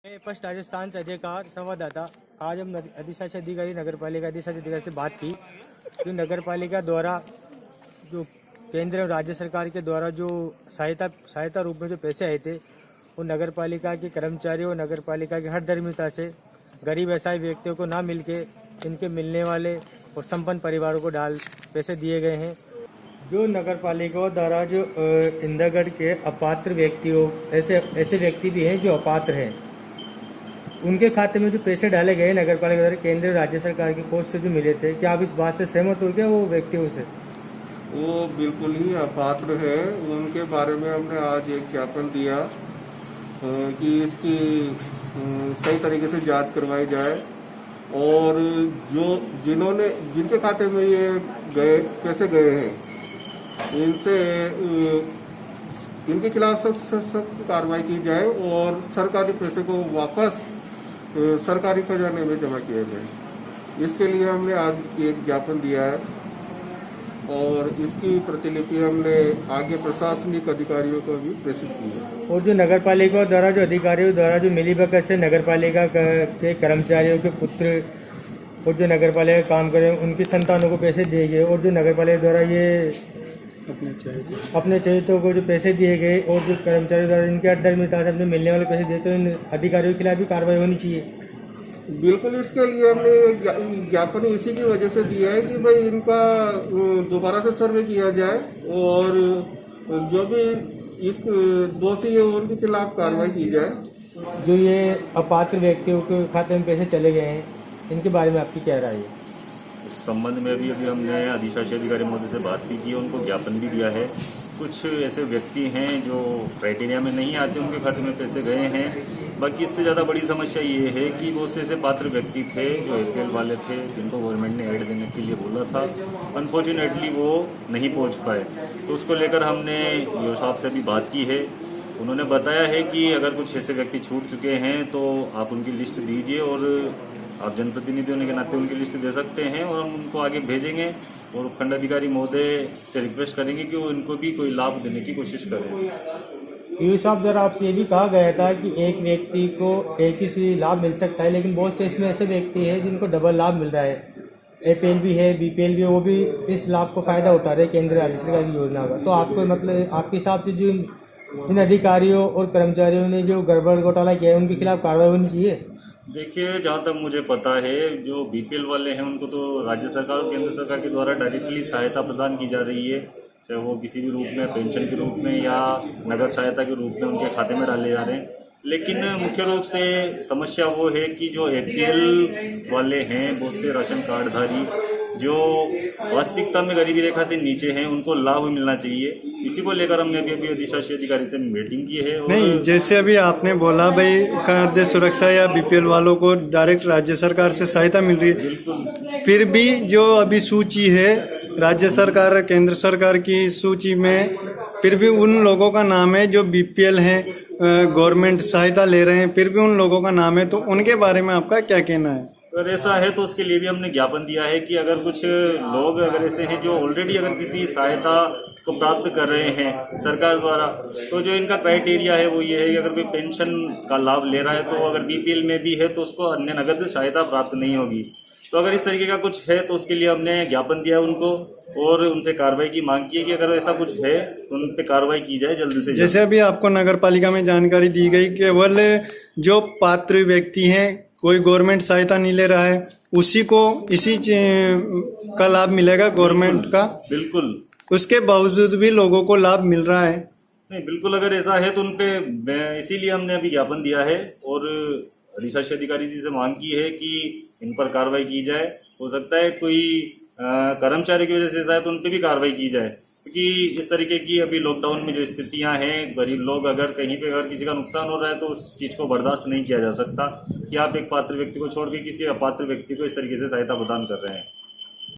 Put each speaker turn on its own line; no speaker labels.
मैं फर्स्ट राजस्थान से अजय कार संवाददाता। आज हम अधिशासी अधिकारी नगर पालिका अधिशासी अधिकारी से बात की। जो नगर पालिका द्वारा जो केंद्र और राज्य सरकार के द्वारा जो सहायता रूप में जो पैसे आए थे, वो नगर पालिका के कर्मचारियों और नगर पालिका के हर धर्मिता से गरीब असहाय व्यक्तियों को ना मिलके इनके मिलने वाले और संपन्न परिवारों को पैसे दिए गए हैं। जो नगर पालिका द्वारा जो इंद्रगढ़ के अपात्र व्यक्तियों ऐसे व्यक्ति भी हैं जो अपात्र हैं, उनके खाते में जो पैसे डाले गए नगर पालिका द्वारा केंद्र और राज्य सरकार की कोष से जो मिले थे, क्या आप इस बात से सहमत हो क्या? वो व्यक्तियों से
वो बिल्कुल ही अपात्र है। उनके बारे में हमने आज एक ज्ञापन दिया कि इसकी सही तरीके से जांच करवाई जाए और जिनके खाते में ये पैसे गए हैं, इनके खिलाफ सख्त कार्रवाई की जाए और सरकारी पैसे को वापस सरकारी खजाने में जमा किया जाए। इसके लिए हमने आज एक ज्ञापन दिया है और इसकी प्रतिलिपि हमने आगे प्रशासनिक अधिकारियों को भी प्रेषित की है।
और जो नगर पालिका द्वारा जो अधिकारियों द्वारा जो मिलीभगत से नगर पालिका के कर्मचारियों के पुत्र और जो नगर पालिका काम कर रहे हैं उनकी संतानों को पैसे दिए गए, और जो नगर पालिका द्वारा ये अपने चहेतों को जो पैसे दिए गए और जो कर्मचारियों द्वारा इनके अधर्मिता से अपने मिलने वाले पैसे दिए, तो इन अधिकारियों के खिलाफ भी कार्रवाई होनी चाहिए।
बिल्कुल, इसके लिए हमने ज्ञापन इसी की वजह से दिया है कि भाई इनका दोबारा से सर्वे किया जाए और जो भी इस दोषी है उनके खिलाफ कार्रवाई की जाए।
जो ये अपात्र व्यक्तियों के खाते में पैसे चले गए हैं, इनके बारे में आपकी क्या राय है?
इस संबंध में अभी हमने अधिशासी अधिकारी महोदय से बात भी की है, उनको ज्ञापन भी दिया है। कुछ ऐसे व्यक्ति हैं जो क्राइटेरिया में नहीं आते, उनके खाते में पैसे गए हैं। बाकी इससे ज़्यादा बड़ी समस्या ये है कि बहुत से ऐसे पात्र व्यक्ति थे जो APL वाले थे, जिनको गवर्नमेंट ने ऐड देने के लिए बोला था, अनफॉर्चुनेटली वो नहीं पहुंच पाए। तो उसको लेकर हमने ईओ साहब से भी बात की है। उन्होंने बताया है कि अगर कुछ ऐसे व्यक्ति छूट चुके हैं तो आप उनकी लिस्ट दीजिए और आप जनप्रतिनिधि होने के नाते उनकी लिस्ट दे सकते हैं और हम उनको आगे भेजेंगे और खंड अधिकारी महोदय से रिक्वेस्ट करेंगे कि वो इनको भी कोई लाभ देने की कोशिश करें।
ईओ साहब द्वारा आपसे ये भी कहा गया था कि एक व्यक्ति को एक ही लाभ मिल सकता है, लेकिन बहुत से इसमें ऐसे व्यक्ति हैं जिनको डबल लाभ मिल रहा है। APL भी है, BPL भी है, वो भी इस लाभ को फायदा उठा रहे केंद्र राज्य सरकार की योजना का। तो आपको मतलब आपके हिसाब से जो इन अधिकारियों और कर्मचारियों ने जो गड़बड़ घोटाला किया है, उनके खिलाफ कार्रवाई होनी चाहिए।
देखिए, जहाँ तक मुझे पता है, जो BPL वाले हैं उनको तो राज्य सरकार और केंद्र सरकार के द्वारा डायरेक्टली सहायता प्रदान की जा रही है, चाहे वो किसी भी रूप में पेंशन के रूप में या नगद सहायता के रूप में उनके खाते में डाले जा रहे हैं। लेकिन मुख्य रूप से समस्या वो है कि जो APL वाले हैं, बहुत से राशन कार्डधारी जो वास्तविकता में गरीबी रेखा से नीचे हैं, उनको लाभ मिलना चाहिए। इसी को लेकर हमने अभी अधिशासी अधिकारी से मीटिंग की है। और
नहीं, जैसे अभी आपने बोला भाई खाद्य सुरक्षा या BPL वालों को डायरेक्ट राज्य सरकार से सहायता मिल रही है,
बिल्कुल,
फिर भी जो अभी सूची है राज्य सरकार केंद्र सरकार की सूची में, फिर भी उन लोगों का नाम है जो BPL हैं, गवर्नमेंट सहायता ले रहे हैं, फिर भी उन लोगों का नाम है। तो उनके बारे में आपका क्या कहना है?
अगर ऐसा है तो उसके लिए भी हमने ज्ञापन दिया है कि अगर कुछ लोग अगर ऐसे हैं जो ऑलरेडी अगर किसी सहायता को प्राप्त कर रहे हैं सरकार द्वारा, तो जो इनका क्राइटेरिया है वो ये है कि अगर कोई पेंशन का लाभ ले रहा है तो अगर BPL में भी है तो उसको अन्य नगद सहायता प्राप्त नहीं होगी। तो अगर इस तरीके का कुछ है तो उसके लिए हमने ज्ञापन दिया उनको और उनसे कार्रवाई की मांग की है कि अगर ऐसा कुछ है तो उन पर कार्रवाई की जाए जल्द से जल्द। जैसे
अभी आपको नगर पालिका में जानकारी दी गई केवल जो पात्र व्यक्ति हैं, कोई गवर्नमेंट सहायता नहीं ले रहा है, इसी का लाभ मिलेगा गवर्नमेंट का।
बिल्कुल,
उसके बावजूद भी लोगों को लाभ मिल रहा है।
नहीं, बिल्कुल, अगर ऐसा है तो उनपे इसीलिए हमने अभी ज्ञापन दिया है और अधिशासी अधिकारी जी से मांग की है कि इन पर कार्रवाई की जाए। हो सकता है कोई कर्मचारी की वजह से ऐसा है तो उन पर भी कार्रवाई की जाए, क्योंकि इस तरीके की अभी लॉकडाउन में जो स्थितियां हैं, गरीब लोग अगर कहीं पे अगर किसी का नुकसान हो रहा है तो उस चीज़ को बर्दाश्त नहीं किया जा सकता कि आप एक पात्र व्यक्ति को छोड़ के किसी अपात्र व्यक्ति को इस तरीके से सहायता प्रदान कर रहे हैं।